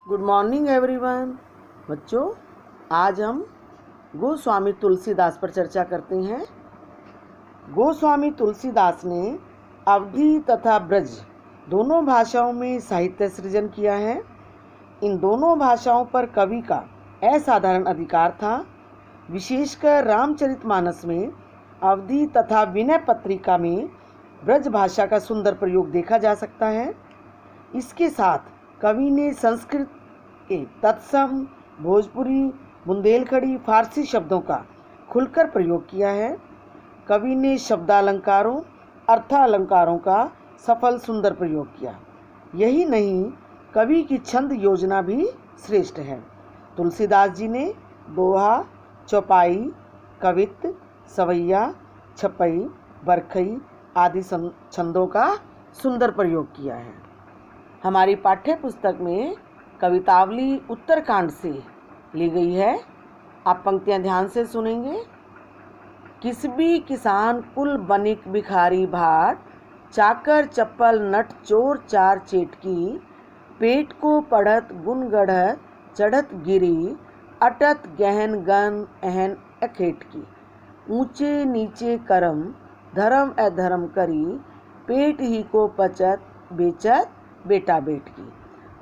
Good morning everyone. बच्चों, आज हम गोस्वामी तुलसीदास पर चर्चा करते हैं। गोस्वामी तुलसीदास ने अवधी तथा ब्रज दोनों भाषाओं में साहित्य सृजन किया है। इन दोनों भाषाओं पर कवि का असाधारण अधिकार था। विशेषकर रामचरितमानस में अवधी तथा विनय पत्रिका में ब्रज भाषा का सुंदर प्रयोग देखा जा सकता है। इसके साथ कवि ने संस्कृत के तत्सम, भोजपुरी, बुंदेलखंडी, फारसी शब्दों का खुलकर प्रयोग किया है। कवि ने शब्दालंकारों, अर्थालंकारों का सफल सुंदर प्रयोग किया। यही नहीं, कवि की छंद योजना भी श्रेष्ठ है। तुलसीदास जी ने दोहा, चौपाई, कवित्त, सवैया, छपई, बरखई आदि छंदों का सुंदर प्रयोग किया है। हमारी पाठ्य पुस्तक में कवितावली उत्तरकांड से ली गई है। आप पंक्तियां ध्यान से सुनेंगे। किसबी किसान कुल बनिक भिखारी भाट, चाकर चप्पल नट चोर चार चेटकी, पेट को पढ़त गुण गढ़त चढ़त गिरी, अटत गहन गन एहन अखेटकी, ऊंचे नीचे करम धर्म अधर्म करी, पेट ही को पचत बेचत बेटा बेटकी,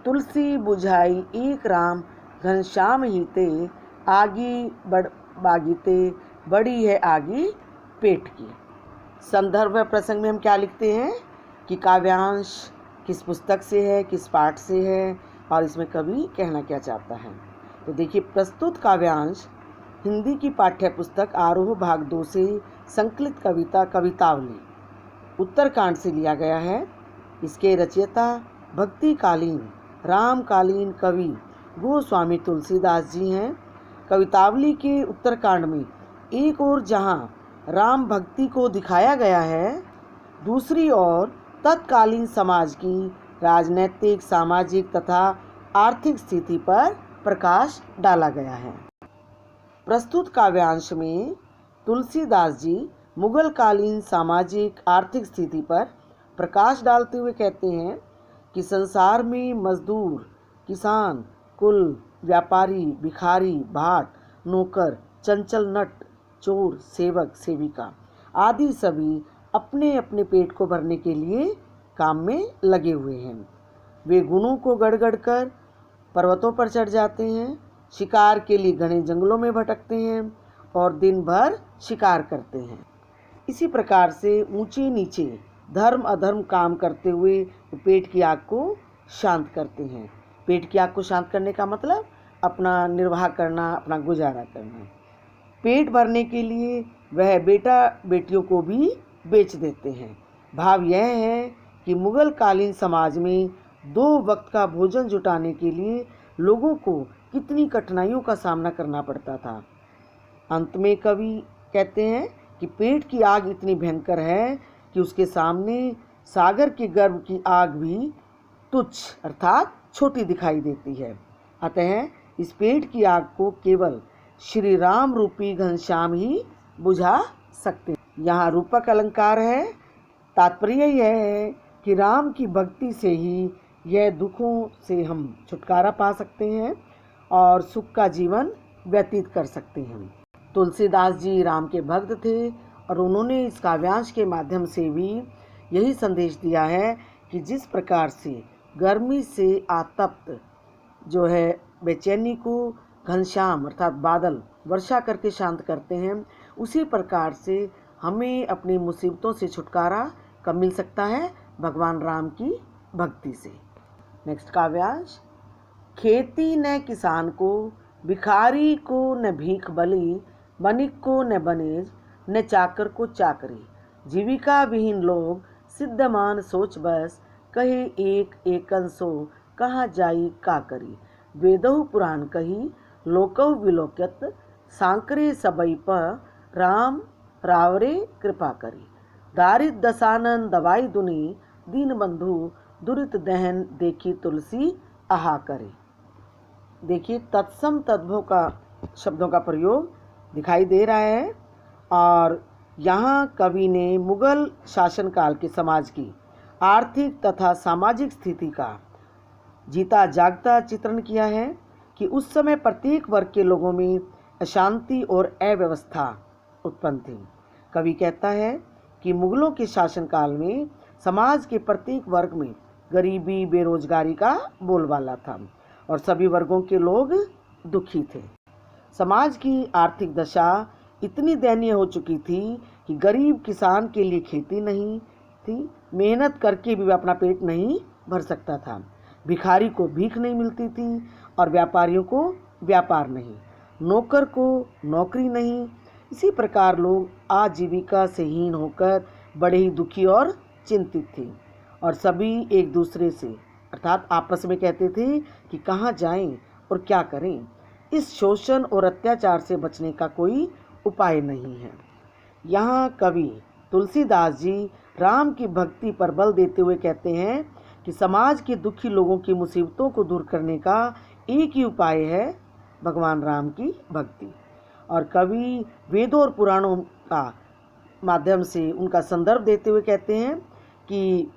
तुलसी बुझाई एक राम घनश्याम हीते, आगी बागीते बड़ी है आगी पेट की। संदर्भ प्रसंग में हम क्या लिखते हैं कि काव्यांश किस पुस्तक से है, किस पाठ से है और इसमें कवि कहना क्या चाहता है। तो देखिए, प्रस्तुत काव्यांश हिंदी की पाठ्य पुस्तक आरोह भाग 2 से संकलित कविता कवितावली उत्तरकांड से लिया गया है। इसके रचयिता भक्तिकालीन रामकालीन कवि गोस्वामी तुलसीदास जी हैं। कवितावली के उत्तरकांड में एक ओर जहां राम भक्ति को दिखाया गया है, दूसरी ओर तत्कालीन समाज की राजनैतिक, सामाजिक तथा आर्थिक स्थिति पर प्रकाश डाला गया है। प्रस्तुत काव्यांश में तुलसीदास जी मुगल कालीन सामाजिक आर्थिक स्थिति पर प्रकाश डालते हुए कहते हैं कि संसार में मजदूर, किसान, कुल, व्यापारी, भिखारी, भाट, नौकर, चंचल नट, चोर, सेवक, सेविका आदि सभी अपने अपने पेट को भरने के लिए काम में लगे हुए हैं। वे गुणों को गढ़ कर पर्वतों पर चढ़ जाते हैं, शिकार के लिए घने जंगलों में भटकते हैं और दिन भर शिकार करते हैं। इसी प्रकार से ऊंचे नीचे धर्म अधर्म काम करते हुए पेट की आग को शांत करते हैं। पेट की आग को शांत करने का मतलब अपना निर्वाह करना, अपना गुजारा करना। पेट भरने के लिए वह बेटा बेटियों को भी बेच देते हैं। भाव यह है कि मुगल कालीन समाज में 2 वक्त का भोजन जुटाने के लिए लोगों को कितनी कठिनाइयों का सामना करना पड़ता था। अंत में कवि कहते हैं कि पेट की आग इतनी भयंकर है कि उसके सामने सागर के गर्भ की आग भी तुच्छ अर्थात छोटी दिखाई देती है। अतः इस पेट की आग को केवल श्री राम रूपी घनश्याम ही बुझा सकते हैं। यहाँ रूपक अलंकार है। तात्पर्य यह है कि राम की भक्ति से ही यह दुखों से हम छुटकारा पा सकते हैं और सुख का जीवन व्यतीत कर सकते हैं। तुलसीदास जी राम के भक्त थे और उन्होंने इस काव्यांश के माध्यम से भी यही संदेश दिया है कि जिस प्रकार से गर्मी से आतप्त जो है बेचैनी को घनश्याम अर्थात बादल वर्षा करके शांत करते हैं, उसी प्रकार से हमें अपनी मुसीबतों से छुटकारा कब मिल सकता है? भगवान राम की भक्ति से। नेक्स्ट काव्यांश। खेती न किसान को, भिखारी को न भीख बली, बनिक को न बनेज, न चाकर को चाकरी, जीविका विहीन लोग सिद्धमान सोच बस, कहे एक एकन सो कहाँ जाई का करी, वेदहु पुराण कही लोकहु विलोकत, सांकरे सबई पर राम रावरे कृपा करी, दारिद दसानन दवाई दुनी, दीन बंधु दुरित दहन देखी तुलसी आहा करे। देखिए, तत्सम तद्भव का शब्दों का प्रयोग दिखाई दे रहा है और यहाँ कवि ने मुगल शासनकाल के समाज की आर्थिक तथा सामाजिक स्थिति का जीता जागता चित्रण किया है कि उस समय प्रत्येक वर्ग के लोगों में अशांति और अव्यवस्था उत्पन्न थी। कवि कहता है कि मुगलों के शासनकाल में समाज के प्रत्येक वर्ग में गरीबी बेरोजगारी का बोलबाला था और सभी वर्गों के लोग दुखी थे। समाज की आर्थिक दशा इतनी दयनीय हो चुकी थी कि गरीब किसान के लिए खेती नहीं थी, मेहनत करके भी वह अपना पेट नहीं भर सकता था। भिखारी को भीख नहीं मिलती थी और व्यापारियों को व्यापार नहीं, नौकर को नौकरी नहीं। इसी प्रकार लोग आजीविका से हीन होकर बड़े ही दुखी और चिंतित थे और सभी एक दूसरे से अर्थात आपस में कहते थे कि कहाँ जाएं और क्या करें। इस शोषण और अत्याचार से बचने का कोई उपाय नहीं है। यहाँ कवि तुलसीदास जी राम की भक्ति पर बल देते हुए कहते हैं कि समाज के दुखी लोगों की मुसीबतों को दूर करने का एक ही उपाय है भगवान राम की भक्ति। और कवि वेदों और पुराणों का माध्यम से उनका संदर्भ देते हुए कहते हैं कि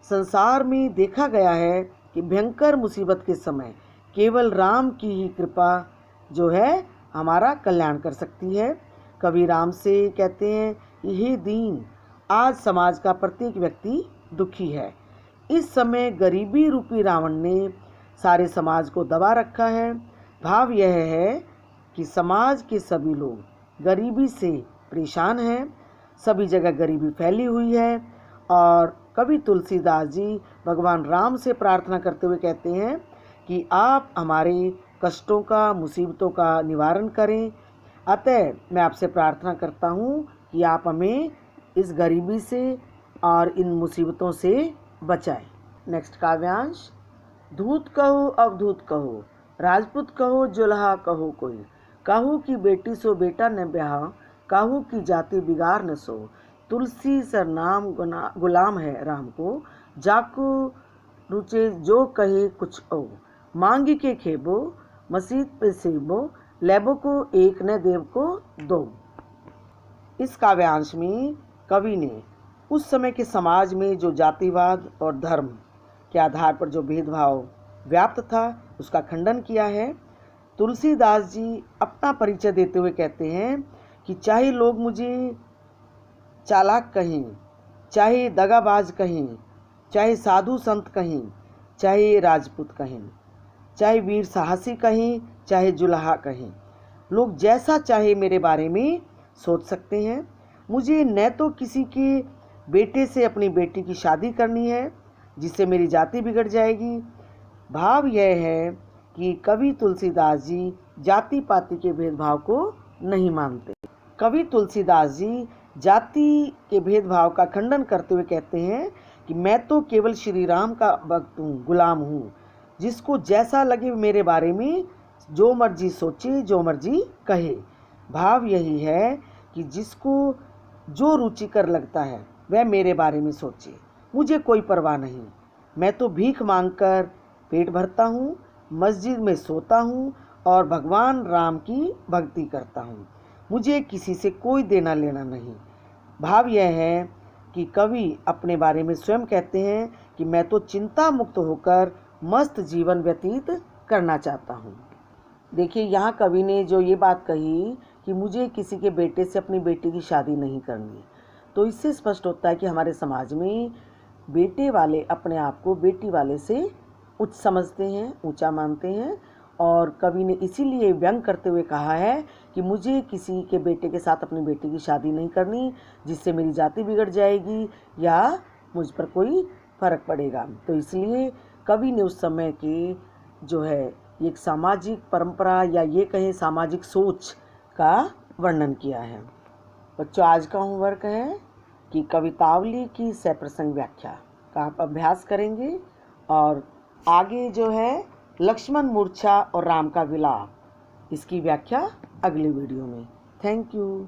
संसार में देखा गया है कि भयंकर मुसीबत के समय केवल राम की ही कृपा जो है हमारा कल्याण कर सकती है। कवि राम से कहते हैं कि हे दीन, आज समाज का प्रत्येक व्यक्ति दुखी है। इस समय गरीबी रूपी रावण ने सारे समाज को दबा रखा है। भाव यह है कि समाज के सभी लोग गरीबी से परेशान हैं, सभी जगह गरीबी फैली हुई है। और कवि तुलसीदास जी भगवान राम से प्रार्थना करते हुए कहते हैं कि आप हमारे कष्टों का, मुसीबतों का निवारण करें। अतः मैं आपसे प्रार्थना करता हूँ कि आप हमें इस गरीबी से और इन मुसीबतों से बचाएं। नेक्स्ट काव्यांश। धूत कहो अवधूत कहो, राजपूत कहो जुल्हा कहो कोई, कहू की बेटी सो बेटा न ब्याह, कहू की जाति बिगाड़ न सो। तुलसी सर नाम गुलाम है राम को, जाको रुचे जो कहे कुछ ओ। मांगी के खेबो मसीद पे सेबो, लेबो को एक न देव को दो। इस काव्यांश में कवि ने उस समय के समाज में जो जातिवाद और धर्म के आधार पर जो भेदभाव व्याप्त था उसका खंडन किया है। तुलसीदास जी अपना परिचय देते हुए कहते हैं कि चाहे लोग मुझे चालाक कहें, चाहे दगाबाज कहें, चाहे साधु संत कहें, चाहे राजपूत कहें, चाहे वीर साहसी कहें, चाहे जुल्हा कहें, लोग जैसा चाहे मेरे बारे में सोच सकते हैं। मुझे न तो किसी के बेटे से अपनी बेटी की शादी करनी है जिससे मेरी जाति बिगड़ जाएगी। भाव यह है कि कवि तुलसीदास जी जाति पाति के भेदभाव को नहीं मानते। कवि तुलसीदास जी जाति के भेदभाव का खंडन करते हुए कहते हैं कि मैं तो केवल श्री राम का भक्त हूँ, गुलाम हूँ, जिसको जैसा लगे मेरे बारे में जो मर्जी सोचे, जो मर्जी कहे। भाव यही है कि जिसको जो रुचिकर लगता है वह मेरे बारे में सोचे, मुझे कोई परवाह नहीं। मैं तो भीख मांगकर पेट भरता हूँ, मस्जिद में सोता हूँ और भगवान राम की भक्ति करता हूँ। मुझे किसी से कोई देना लेना नहीं। भाव यह है कि कवि अपने बारे में स्वयं कहते हैं कि मैं तो चिंता मुक्त होकर मस्त जीवन व्यतीत करना चाहता हूँ। देखिए यहाँ कवि ने जो ये बात कही कि मुझे किसी के बेटे से अपनी बेटी की शादी नहीं करनी, तो इससे स्पष्ट होता है कि हमारे समाज में बेटे वाले अपने आप को बेटी वाले से उच्च समझते हैं, ऊंचा मानते हैं। और कवि ने इसीलिए व्यंग करते हुए कहा है कि मुझे किसी के बेटे के साथ अपनी बेटी की शादी नहीं करनी जिससे मेरी जाति बिगड़ जाएगी या मुझ पर कोई फर्क पड़ेगा। तो इसलिए कवि ने उस समय की जो है एक सामाजिक परंपरा या ये कहें सामाजिक सोच का वर्णन किया है। बच्चों, आज का होमवर्क है कि कवितावली की सप्रसंग व्याख्या का आप अभ्यास करेंगे और आगे जो है लक्ष्मण मूर्छा और राम का विलाप, इसकी व्याख्या अगले वीडियो में। Thank you.